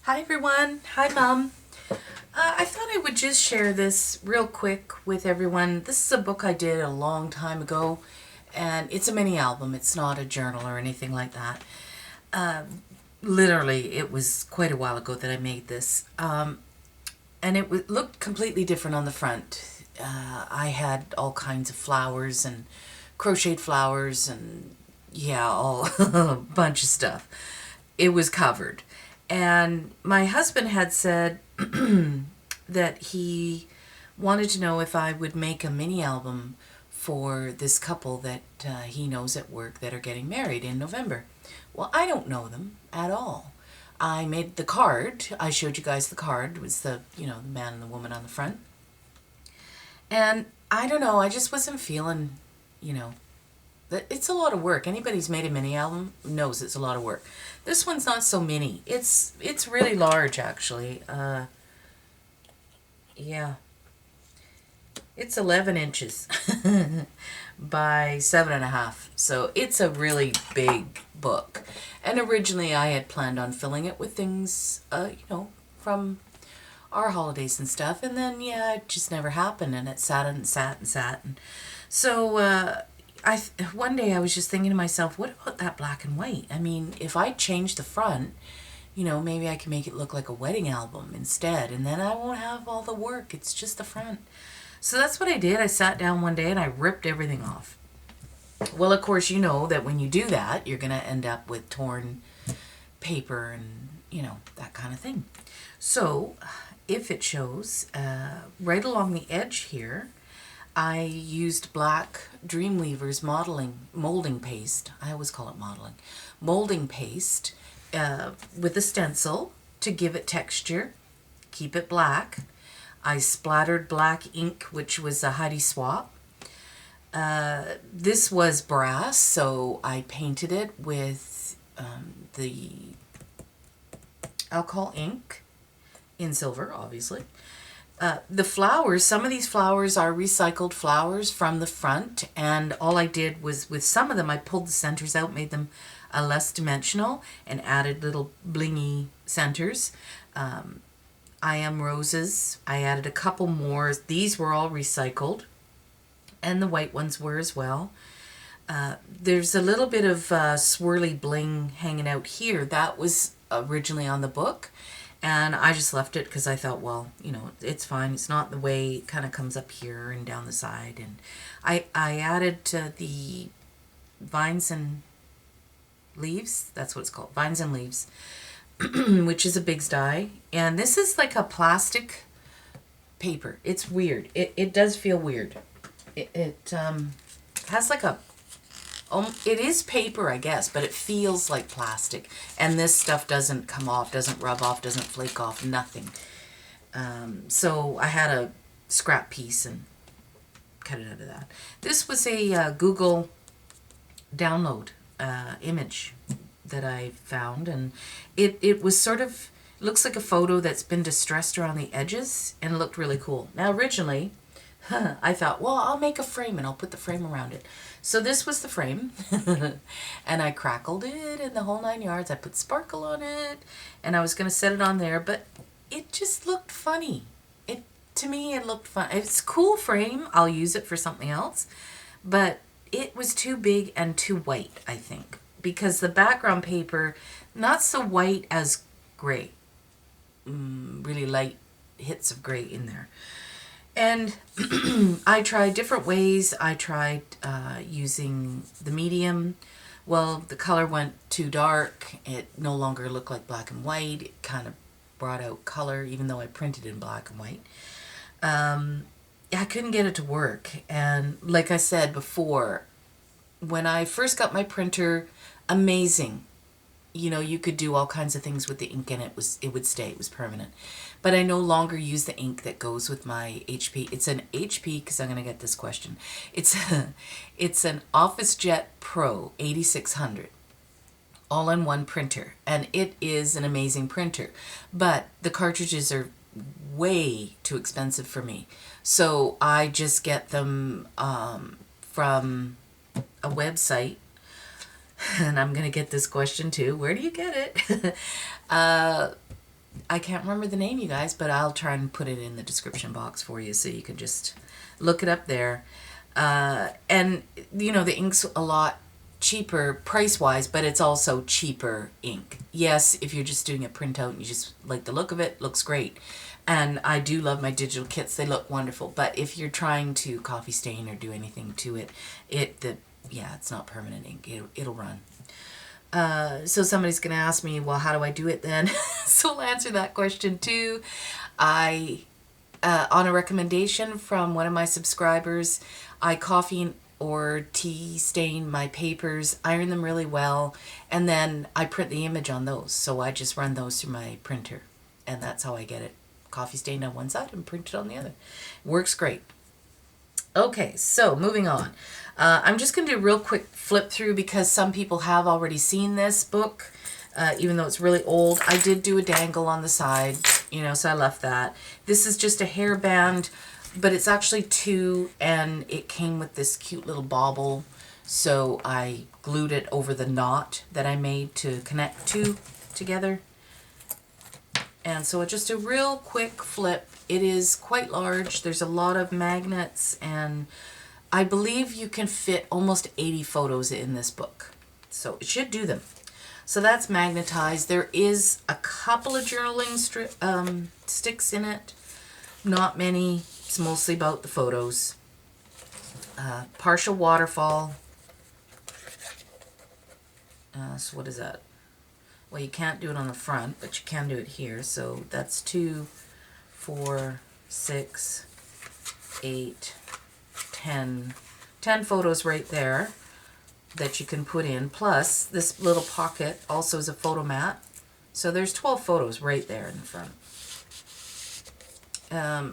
Hi everyone. Hi Mom. I thought I would just share this real quick with everyone. This is a book I did a long time ago, and it's a mini album. It's not a journal or anything like that. Literally, it was quite a while ago that I made this, and it looked completely different on the front. I had all kinds of flowers and crocheted flowers and yeah, all a bunch of stuff. It was covered. And my husband had said that he wanted to know if I would make a mini album for this couple that he knows at work that are getting married in November. Well, I don't know them at all. I made the card. I showed you guys the card. It was the man and the woman on the front. And I don't know, I just wasn't feeling, you know, it's a lot of work. Anybody who's made a mini album knows it's a lot of work. This one's not so mini. It's really large actually. Yeah, it's 11 inches by 7.5. So it's a really big book. And originally I had planned on filling it with things, from our holidays and stuff. And then, yeah, it just never happened. And it sat and sat and sat. And so, one day I was just thinking to myself, what about that black and white? I mean, if I change the front, maybe I can make it look like a wedding album instead, and then I won't have all the work. It's just the front. So that's what I did. I sat down one day and I ripped everything off. Well, of course, you know that when you do that, you're going to end up with torn paper and, that kind of thing. So, if it shows, right along the edge here, I used black Dreamweaver's molding paste. I always call it molding paste with a stencil to give it texture, keep it black. I splattered black ink, which was a Heidi Swap. This was brass, so I painted it with the alcohol ink in silver, obviously. The flowers, some of these flowers are recycled flowers from the front, and all I did was, with some of them, I pulled the centers out, made them less dimensional, and added little blingy centers. I Am Roses, I added a couple more. These were all recycled, and the white ones were as well. There's a little bit of swirly bling hanging out here. That was originally on the book. And I just left it because I thought, well, it's fine. It's not the way it kind of comes up here and down the side. And I added the vines and leaves. That's what it's called, vines and leaves, which is a Big's die. And this is like a plastic paper. It's weird. It does feel weird. It has like a it is paper, I guess, but it feels like plastic. And this stuff doesn't come off, doesn't rub off, doesn't flake off, nothing. So I had a scrap piece and cut it out of that. This was a Google download image that I found, and it was sort of, looks like a photo that's been distressed around the edges and looked really cool. Now originally, I thought, well, I'll make a frame and I'll put the frame around it. So this was the frame, and I crackled it in the whole 9 yards. I put sparkle on it, and I was going to set it on there, but it just looked funny. To me, it looked fun. It's a cool frame. I'll use it for something else, but it was too big and too white, I think, because the background paper, not so white as gray, really light hits of gray in there. And I tried different ways. I tried using the medium. Well, the color went too dark. It no longer looked like black and white. It kind of brought out color, even though I printed in black and white. I couldn't get it to work. And like I said before, when I first got my printer, amazing. You could do all kinds of things with the ink, and it would stay. It was permanent. But I no longer use the ink that goes with my HP. It's an HP, because I'm going to get this question. It's an OfficeJet Pro 8600 all-in-one printer, and it is an amazing printer. But the cartridges are way too expensive for me, so I just get them from a website. And I'm going to get this question too. Where do you get it? I can't remember the name, you guys, but I'll try and put it in the description box for you so you can just look it up there. And, you know, the ink's a lot cheaper price-wise, but it's also cheaper ink. Yes, if you're just doing a printout and you just like the look of it, looks great. And I do love my digital kits. They look wonderful. But if you're trying to coffee stain or do anything to it, yeah, it's not permanent ink. It'll run. So somebody's going to ask me, well, how do I do it then? So I'll answer that question too. I, on a recommendation from one of my subscribers, I coffee or tea stain my papers, iron them really well, and then I print the image on those. So I just run those through my printer, and that's how I get it coffee stained on one side and printed on the other. Works great. Okay, so moving on. I'm just going to do a real quick flip through because some people have already seen this book, even though it's really old. I did do a dangle on the side, you know, so I left that. This is just a hairband, but it's actually two, and it came with this cute little bauble, so I glued it over the knot that I made to connect two together. And so just a real quick flip. It is quite large. There's a lot of magnets, and I believe you can fit almost 80 photos in this book. So it should do them. So that's magnetized. There is a couple of journaling sticks in it. Not many. It's mostly about the photos. Partial waterfall. So what is that? Well, you can't do it on the front, but you can do it here. So that's 2, 4, 6, 8, 10. 10 photos right there that you can put in. Plus, this little pocket also is a photo mat. So there's 12 photos right there in the front.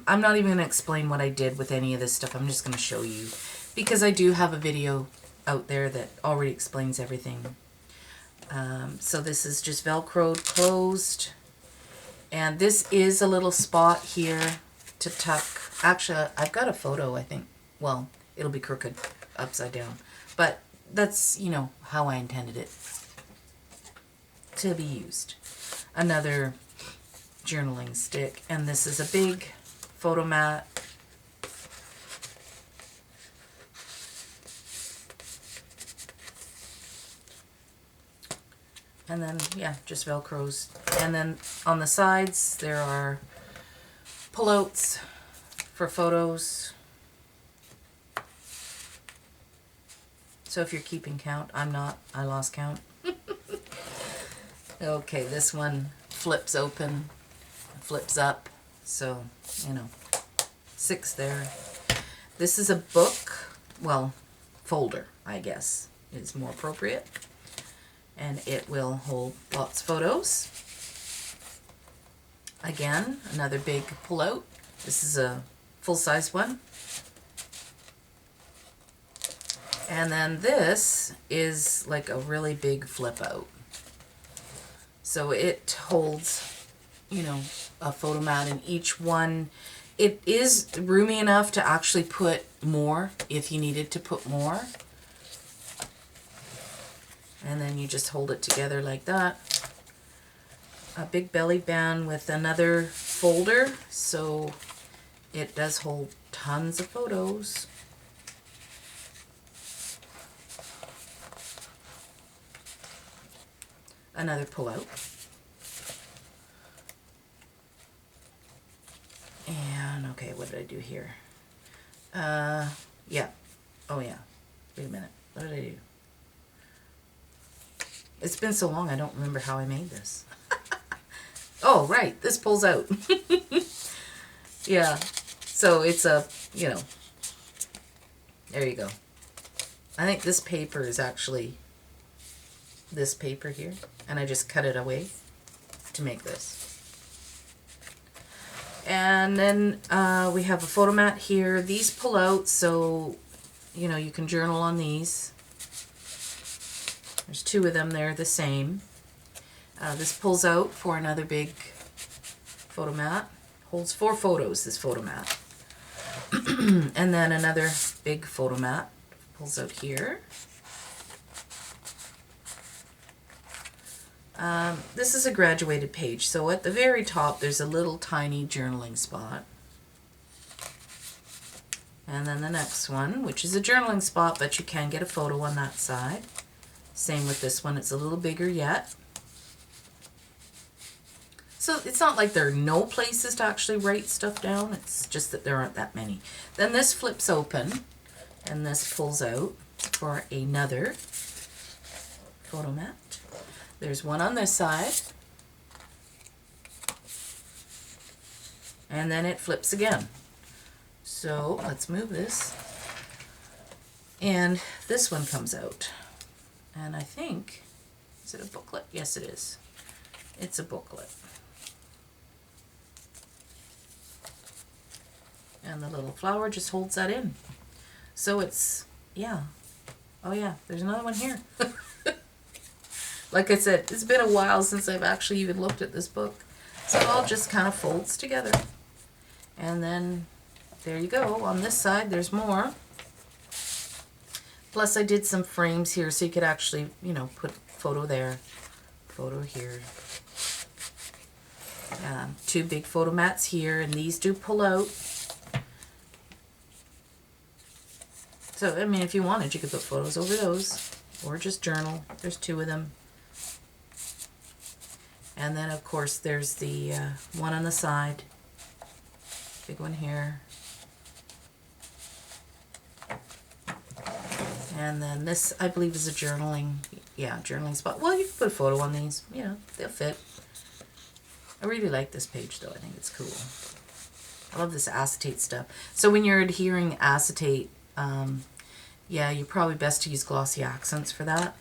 I'm not even going to explain what I did with any of this stuff. I'm just going to show you because I do have a video out there that already explains everything. So this is just Velcroed closed, and this is a little spot here to tuck. Actually, I've got a photo, I think. Well, it'll be crooked upside down, but that's, you know, how I intended it to be used. Another journaling stick, and this is a big photo mat. And then, yeah, just Velcros. And then on the sides, there are pullouts for photos. So if you're keeping count, I'm not. I lost count. Okay, this one flips open, flips up. So, you know, 6 there. This is a book, well, folder, I guess, is more appropriate. And it will hold lots of photos. Again, another big pullout. This is a full-size one. And then this is like a really big flip out. So it holds, you know, a photo mat in each one. It is roomy enough to actually put more if you needed to put more. And then you just hold it together like that. A big belly band with another folder, so it does hold tons of photos. Another pull-out. And, okay, what did I do here? Yeah. Oh, yeah. Wait a minute. What did I do? It's been so long, I don't remember how I made this. Oh, right. This pulls out. Yeah. So it's a, you know, there you go. I think this paper is actually this paper here, and I just cut it away to make this. And then we have a photo mat here. These pull out, so, you know, you can journal on these. There's 2 of them there, the same. This pulls out for another big photo mat. Holds 4 photos, this photo mat. And then another big photo mat pulls out here. This is a graduated page, so at the very top there's a little tiny journaling spot. And then the next one, which is a journaling spot, but you can get a photo on that side. Same with this one, it's a little bigger yet. So it's not like there are no places to actually write stuff down, it's just that there aren't that many. Then this flips open, and this pulls out for another photo mat. There's one on this side, and then it flips again. So let's move this, and this one comes out, and I think, is it a booklet? Yes, it is. It's a booklet. And the little flower just holds that in. So it's, yeah. Oh yeah, there's another one here. Like I said, it's been a while since I've actually even looked at this book. So it all just kind of folds together. And then there you go. On this side, there's more. Plus I did some frames here so you could actually, you know, put photo there, photo here. Two big photo mats here, and these do pull out. So, I mean, if you wanted, you could put photos over those, or just journal. There's two of them. And then, of course, there's the one on the side. Big one here. And then this, I believe, is a journaling, journaling spot. Well, you can put a photo on these. You know, they'll fit. I really like this page, though. I think it's cool. I love this acetate stuff. So when you're adhering acetate, yeah, you're probably best to use glossy accents for that.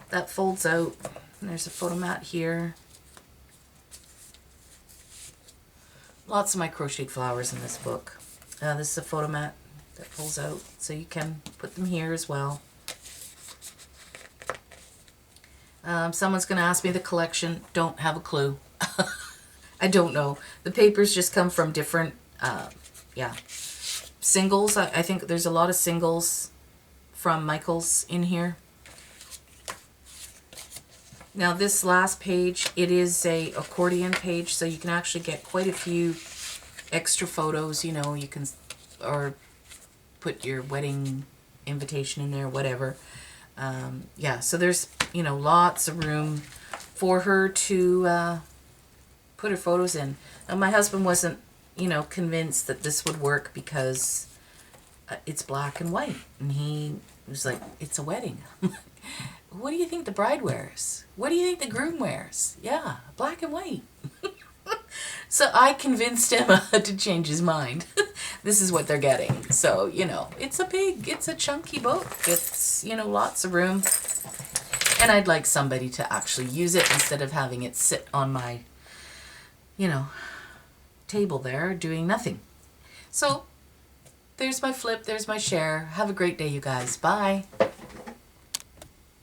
That folds out. And there's a photo mat here. Lots of my crocheted flowers in this book. This is a photo mat that pulls out, so you can put them here as well. Someone's going to ask me the collection. Don't have a clue. I don't know. The papers just come from different, singles. I think there's a lot of singles from Michaels in here. Now this last page, it is a accordion page, so you can actually get quite a few extra photos. You know, you can, or put your wedding invitation in there, whatever. Yeah, so there's, you know, lots of room for her to put her photos in. Now my husband wasn't, you know, convinced that this would work because it's black and white, and he was like, it's a wedding. What do you think the bride wears? What do you think the groom wears? Yeah, black and white. So I convinced him to change his mind. This is what they're getting. So, you know, it's a chunky book. It's, you know, lots of room. And I'd like somebody to actually use it instead of having it sit on my, you know, table there doing nothing. So there's my flip, there's my share. Have a great day, you guys. Bye.